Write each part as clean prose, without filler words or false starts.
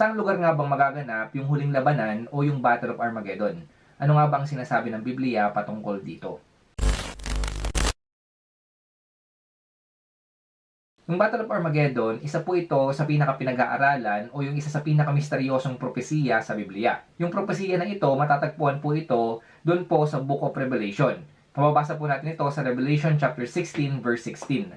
Saang lugar nga bang magaganap yung huling labanan o yung Battle of Armageddon? Ano nga bang sinasabi ng Biblia patungkol dito? Yung Battle of Armageddon, isa po ito sa pinaka-pinag-aaralan o yung isa sa pinaka-misteryosong propesiya sa Biblia. Yung propesiya na ito, matatagpuan po ito doon po sa Book of Revelation. Mababasa po natin ito sa Revelation chapter 16 verse 16.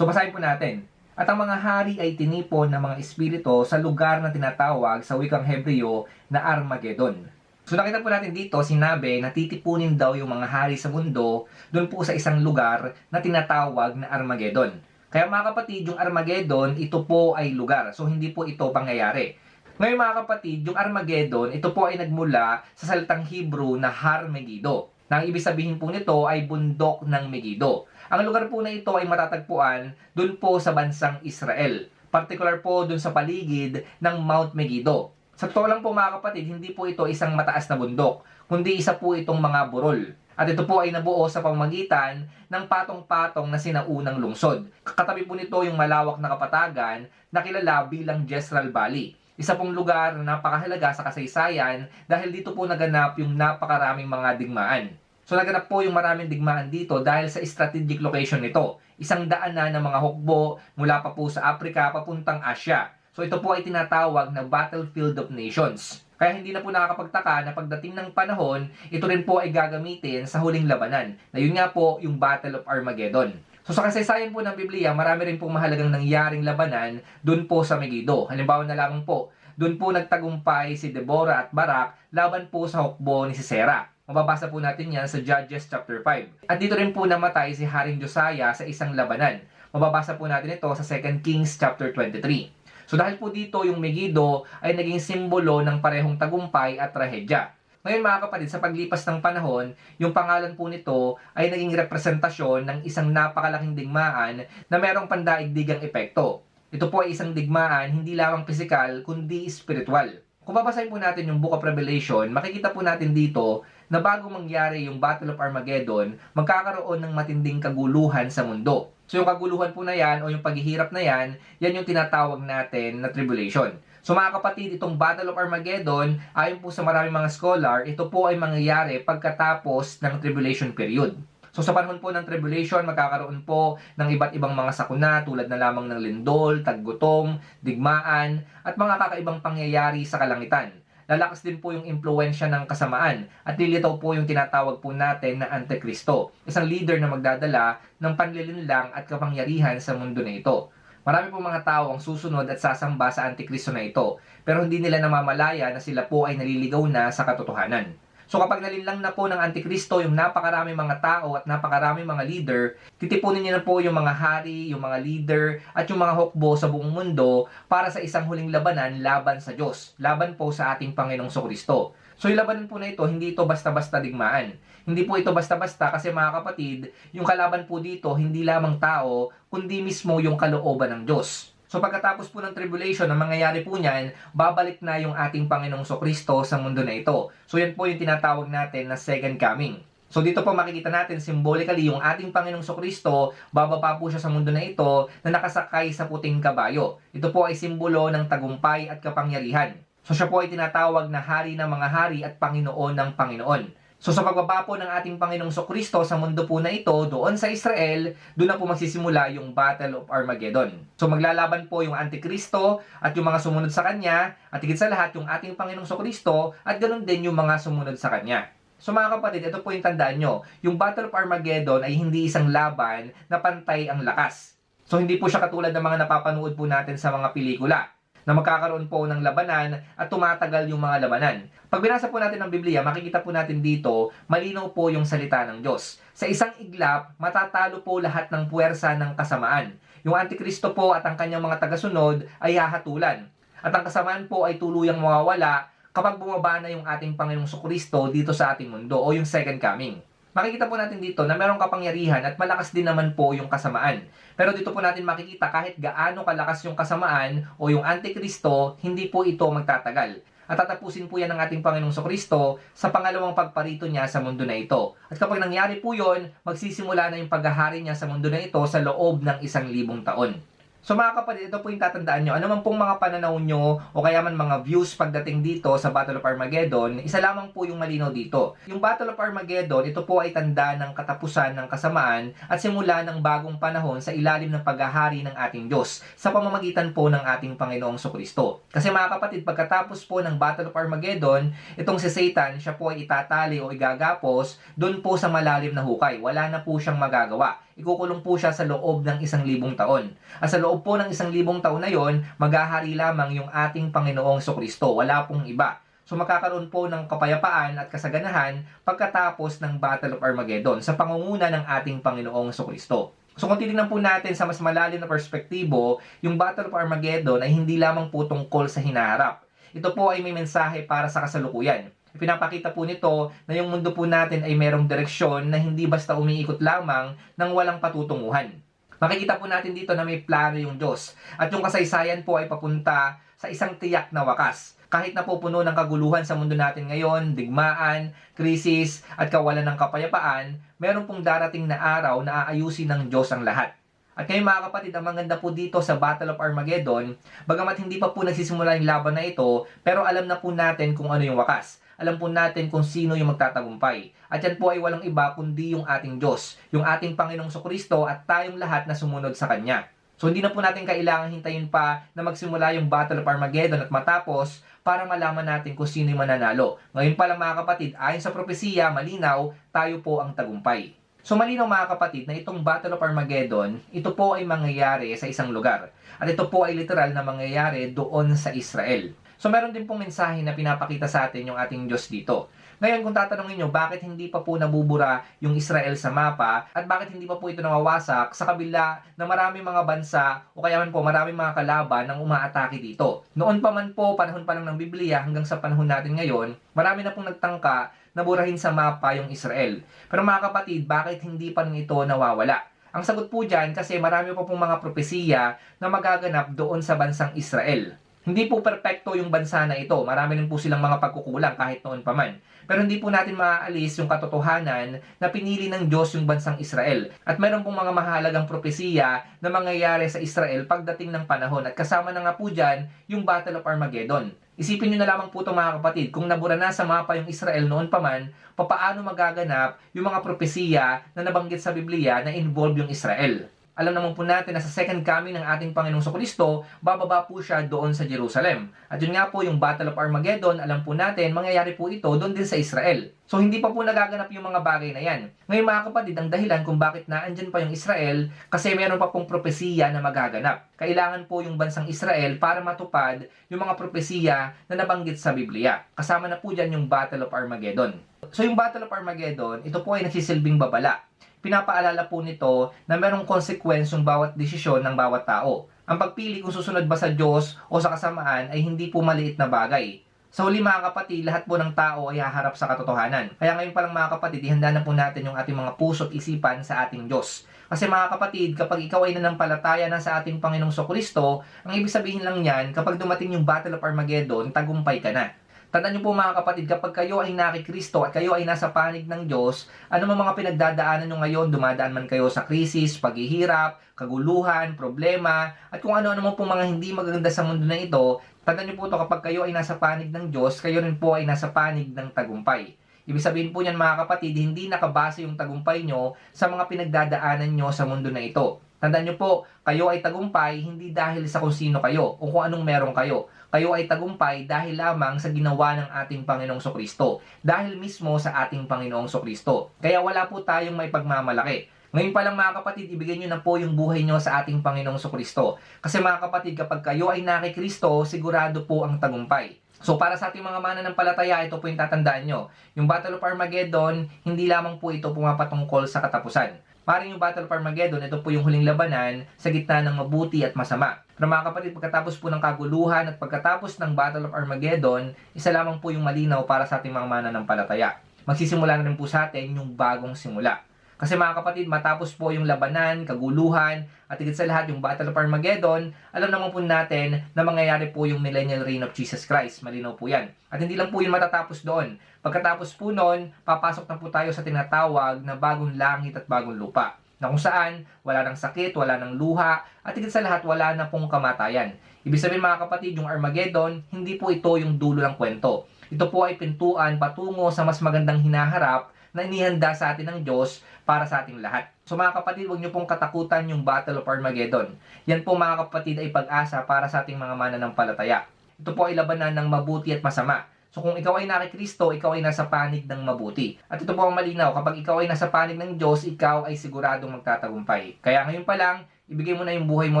So basahin po natin. At ang mga hari ay tinipon ng mga espiritu sa lugar na tinatawag sa wikang Hebreo na Armageddon. So nakita po natin dito, sinabi na titipunin daw yung mga hari sa mundo doon po sa isang lugar na tinatawag na Armageddon. Kaya mga kapatid, yung Armageddon, ito po ay lugar. So hindi po ito pangyayari. Ngayon mga kapatid, yung Armageddon, ito po ay nagmula sa salitang Hebrew na Har Megiddo. Na ang ibig sabihin po nito ay bundok ng Megiddo. Ang lugar po na ito ay matatagpuan doon po sa bansang Israel. Particular po doon sa paligid ng Mount Megiddo. Sa totoo lang po mga kapatid, hindi po ito isang mataas na bundok, kundi isa po itong mga burol. At ito po ay nabuo sa pamamagitan ng patong-patong na sinaunang lungsod. Katabi po nito yung malawak na kapatagan na kilala bilang Jezreel Valley. Isa pong lugar na napakahalaga sa kasaysayan dahil dito po naganap yung napakaraming mga digmaan. So naganap po yung maraming digmaan dito dahil sa strategic location nito. Isang daanan ng mga hukbo mula pa po sa Africa papuntang Asia. So ito po ay tinatawag na Battlefield of Nations. Kaya hindi na po nakakapagtaka na pagdating ng panahon, ito rin po ay gagamitin sa huling labanan. Na yun nga po yung Battle of Armageddon. So sa kasaysayan po ng Biblia, marami rin pong mahalagang nangyaring labanan doon po sa Megiddo. Halimbawa na lang po, doon po nagtagumpay si Deborah at Barak laban po sa hukbo ni Sisera. Mababasa po natin yan sa Judges chapter 5. At dito rin po namatay si Haring Josiah sa isang labanan. Mababasa po natin ito sa 2 Kings chapter 23. So dahil po dito yung Megiddo ay naging simbolo ng parehong tagumpay at trahedya. Ngayon mga kapatid, sa paglipas ng panahon, yung pangalan po nito ay naging representasyon ng isang napakalaking digmaan na merong pandaigdigang epekto. Ito po ay isang digmaan hindi lamang pisikal kundi spiritual. Kung babasahin po natin yung Book of Revelation, makikita po natin dito na bago mangyari yung Battle of Armageddon, magkakaroon ng matinding kaguluhan sa mundo. So yung kaguluhan po na yan o yung paghihirap na yan, yan yung tinatawag natin na tribulation. So mga kapatid, itong Battle of Armageddon, ayon po sa maraming mga scholar, ito po ay mangyayari pagkatapos ng tribulation period. So sa panahon po ng tribulation, magkakaroon po ng iba't ibang mga sakuna tulad na lamang ng lindol, taggutom, digmaan, at mga kakaibang pangyayari sa kalangitan. Lalakas din po yung impluensya ng kasamaan at lilitaw po yung tinatawag po natin na Antikristo, isang leader na magdadala ng panlilinlang at kapangyarihan sa mundo na ito. Marami po mga tao ang susunod at sasamba sa Antikristo na ito, pero hindi nila namamalaya na sila po ay naliligaw na sa katotohanan. So kapag nalinlang na po ng Antikristo yung napakaraming mga tao at napakaraming mga leader, titipunin niya na po yung mga hari, yung mga leader, at yung mga hukbo sa buong mundo para sa isang huling labanan laban sa Diyos, laban po sa ating Panginoong Kristo. So yung labanan po na ito, hindi ito basta-basta digmaan. Hindi po ito basta-basta kasi mga kapatid, yung kalaban po dito, hindi lamang tao, kundi mismo yung kalooban ng Diyos. So pagkatapos po ng tribulation, ang mangyayari po niyan, babalik na yung ating Panginoong Kristo sa mundo na ito. So yan po yung tinatawag natin na second coming. So dito po makikita natin symbolically yung ating Panginoong Kristo, bababa po siya sa mundo na ito na nakasakay sa puting kabayo. Ito po ay simbolo ng tagumpay at kapangyarihan. So siya po ay tinatawag na hari ng mga hari at Panginoon ng Panginoon. So sa pagbaba po ng ating Panginoong Kristo sa mundo po na ito, doon sa Israel, doon na po magsisimula yung Battle of Armageddon. So maglalaban po yung Antikristo at yung mga sumunod sa kanya, at higit sa lahat yung ating Panginoong Kristo at ganoon din yung mga sumunod sa kanya. So mga kapatid, ito po yung tandaan nyo, yung Battle of Armageddon ay hindi isang laban na pantay ang lakas. So hindi po siya katulad ng mga napapanood po natin sa mga pelikula, na magkakaroon po ng labanan at tumatagal yung mga labanan. Pag binasa po natin ang Biblia, makikita po natin dito, malinaw po yung salita ng Diyos. Sa isang iglap, matatalo po lahat ng puwersa ng kasamaan. Yung Antikristo po at ang kanyang mga tagasunod ay hahatulan. At ang kasamaan po ay tuluyang mawawala kapag bumaba na yung ating Panginoong Kristo dito sa ating mundo o yung second coming. Makikita po natin dito na merong kapangyarihan at malakas din naman po yung kasamaan. Pero dito po natin makikita kahit gaano kalakas yung kasamaan o yung Antikristo, hindi po ito magtatagal. At tatapusin po yan ng ating Panginoong Kristo sa pangalawang pagparito niya sa mundo na ito. At kapag nangyari po yon, magsisimula na yung paghahari niya sa mundo na ito sa loob ng 1,000 taon. So mga kapatid, ito po yung tatandaan nyo. Ano man pong mga pananaw nyo o kaya man mga views pagdating dito sa Battle of Armageddon, isa lamang po yung malinaw dito. Yung Battle of Armageddon, ito po ay tanda ng katapusan ng kasamaan at simula ng bagong panahon sa ilalim ng paghahari ng ating Diyos sa pamamagitan po ng ating Panginoong Sokristo. Kasi mga kapatid, pagkatapos po ng Battle of Armageddon, itong si Satan, siya po ay itatali o igagapos doon po sa malalim na hukay. Wala na po siyang magagawa. Ikukulong po siya sa loob ng 1,000 taon. At sa loob po ng 1,000 taon na yon, maghahari lamang yung ating Panginoong Sokristo. Wala pong iba. So magkakaroon po ng kapayapaan at kasaganahan pagkatapos ng Battle of Armageddon sa pangunguna ng ating Panginoong Sokristo. So kung titignan po natin sa mas malalim na perspektibo, yung Battle of Armageddon ay hindi lamang po tungkol sa hinaharap. Ito po ay may mensahe para sa kasalukuyan. Pinapakita po nito na yung mundo po natin ay merong direksyon na hindi basta umiikot lamang ng walang patutunguhan. Makikita po natin dito na may plano yung Diyos at yung kasaysayan po ay papunta sa isang tiyak na wakas. Kahit na po puno ng kaguluhan sa mundo natin ngayon, digmaan, krisis at kawalan ng kapayapaan, meron pong darating na araw na aayusin ng Diyos ang lahat. At kayo mga kapatid, ang maganda po dito sa Battle of Armageddon, bagamat hindi pa po nagsisimula yung laban na ito, pero alam na po natin kung ano yung wakas. Alam po natin kung sino yung magtatagumpay. At yan po ay walang iba kundi yung ating Diyos, yung ating Panginoong Sokristo at tayong lahat na sumunod sa Kanya. So hindi na po natin kailangan hintayin pa na magsimula yung Battle of Armageddon at matapos para malaman natin kung sino yung mananalo. Ngayon pa lang mga kapatid, ayon sa propesiya, malinaw, tayo po ang tagumpay. So malinaw mga kapatid na itong Battle of Armageddon, ito po ay mangyayari sa isang lugar. At ito po ay literal na mangyayari doon sa Israel. So meron din pong mensahe na pinapakita sa atin yung ating Diyos dito. Ngayon kung tatanungin nyo, bakit hindi pa po nabubura yung Israel sa mapa at bakit hindi pa po ito nawawasak sa kabila na maraming mga bansa o kaya man po maraming mga kalaban ang umaatake dito. Noon pa man po, panahon pa lang ng Biblia hanggang sa panahon natin ngayon, marami na pong nagtangka na burahin sa mapa yung Israel. Pero mga kapatid, bakit hindi pa rin ito nawawala? Ang sagot po dyan kasi marami pa pong mga propesiya na magaganap doon sa bansang Israel. Hindi po perpekto yung bansa na ito. Marami rin po silang mga pagkukulang kahit noon pa man. Pero hindi po natin maaalis yung katotohanan na pinili ng Diyos yung bansang Israel. At mayroon pong mga mahalagang propesiya na mangyayari sa Israel pagdating ng panahon. At kasama na nga po dyan yung Battle of Armageddon. Isipin nyo na lamang po ito mga kapatid, kung nabura na sa mapa yung Israel noon pa man, papaano magaganap yung mga propesiya na nabanggit sa Biblia na involve yung Israel. Alam naman po natin na sa second coming ng ating Panginoong Sokristo, bababa po siya doon sa Jerusalem. At yun nga po yung Battle of Armageddon, alam po natin, mangyayari po ito doon din sa Israel. So hindi pa po nagaganap yung mga bagay na yan. Ngayon mga kapatid, ang dahilan kung bakit naandyan pa yung Israel, kasi meron pa pong propesiya na magaganap. Kailangan po yung bansang Israel para matupad yung mga propesiya na nabanggit sa Biblia. Kasama na po dyan yung Battle of Armageddon. So yung Battle of Armageddon, ito po ay nagsisilbing babala. Pinapaalala po nito na merong consequence yung bawat desisyon ng bawat tao. Ang pagpili kung susunod ba sa Diyos o sa kasamaan ay hindi po maliit na bagay. Sa huli mga kapatid, lahat po ng tao ay haharap sa katotohanan. Kaya ngayon pa lang mga kapatid, ihanda na po natin yung ating mga puso at isipan sa ating Diyos. Kasi mga kapatid, kapag ikaw ay nanampalataya na sa ating Panginoong Sokristo, ang ibig sabihin lang yan, kapag dumating yung Battle of Armageddon, tagumpay ka na. Tandaan niyo po mga kapatid, kapag kayo ay nakikristo at kayo ay nasa panig ng Diyos, ano man mga pinagdadaanan nyo ngayon, dumadaan man kayo sa krisis, paghihirap, kaguluhan, problema, at kung ano-ano man po mga hindi magaganda sa mundo na ito, tandaan niyo po ito, kapag kayo ay nasa panig ng Diyos, kayo rin po ay nasa panig ng tagumpay. Ibig sabihin po niyan mga kapatid, hindi nakabase yung tagumpay nyo sa mga pinagdadaanan nyo sa mundo na ito. Tandaan niyo po, kayo ay tagumpay hindi dahil sa kung sino kayo o kung anong meron kayo. Kayo ay tagumpay dahil lamang sa ginawa ng ating Panginoong Sokristo. Dahil mismo sa ating Panginoong Sokristo. Kaya wala po tayong may pagmamalaki. Ngayon pa lang mga kapatid, ibigay nyo na po yung buhay nyo sa ating Panginoong Sokristo. Kasi mga kapatid, kapag kayo ay nakikristo, sigurado po ang tagumpay. So para sa ating mga mananampalataya, ito po yung tatandaan nyo. Yung Battle of Armageddon, hindi lamang po ito pumapatungkol sa katapusan. Paring yung Battle of Armageddon, ito po yung huling labanan sa gitna ng mabuti at masama. Pero mga kapatid, pagkatapos po ng kaguluhan at pagkatapos ng Battle of Armageddon, isa lamang po yung malinaw para sa ating mga mananampalataya. Magsisimula na rin po sa atin yung bagong simula. Kasi mga kapatid, matapos po yung labanan, kaguluhan, at higit sa lahat yung Battle of Armageddon, alam naman po natin na mangyayari po yung millennial reign of Jesus Christ. Malinaw po yan. At hindi lang po yun matatapos doon. Pagkatapos po noon, papasok na po tayo sa tinatawag na bagong langit at bagong lupa. na kung saan wala ng sakit, wala ng luha, at higit sa lahat wala na pong kamatayan. Ibig sabihin mga kapatid, yung Armageddon, hindi po ito yung dulo ng kwento. Ito po ay pintuan patungo sa mas magandang hinaharap na inihanda sa atin ng Diyos para sa ating lahat. So mga kapatid, huwag niyo pong katakutan yung Battle of Armageddon. Yan po mga kapatid ay pag-asa para sa ating mga mananampalataya. Ito po ay labanan ng mabuti at masama. So kung ikaw ay nakikristo, ikaw ay nasa panig ng mabuti. At ito po ang malinaw, kapag ikaw ay nasa panig ng Diyos, ikaw ay siguradong magtatagumpay. Kaya ngayon pa lang, ibigay mo na yung buhay mo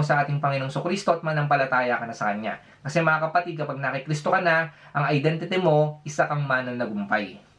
sa ating Panginoong Kristo at manampalataya ka na sa Kanya. Kasi mga kapatid, kapag nakikristo ka na, ang identity mo, isa kang mananagumpay.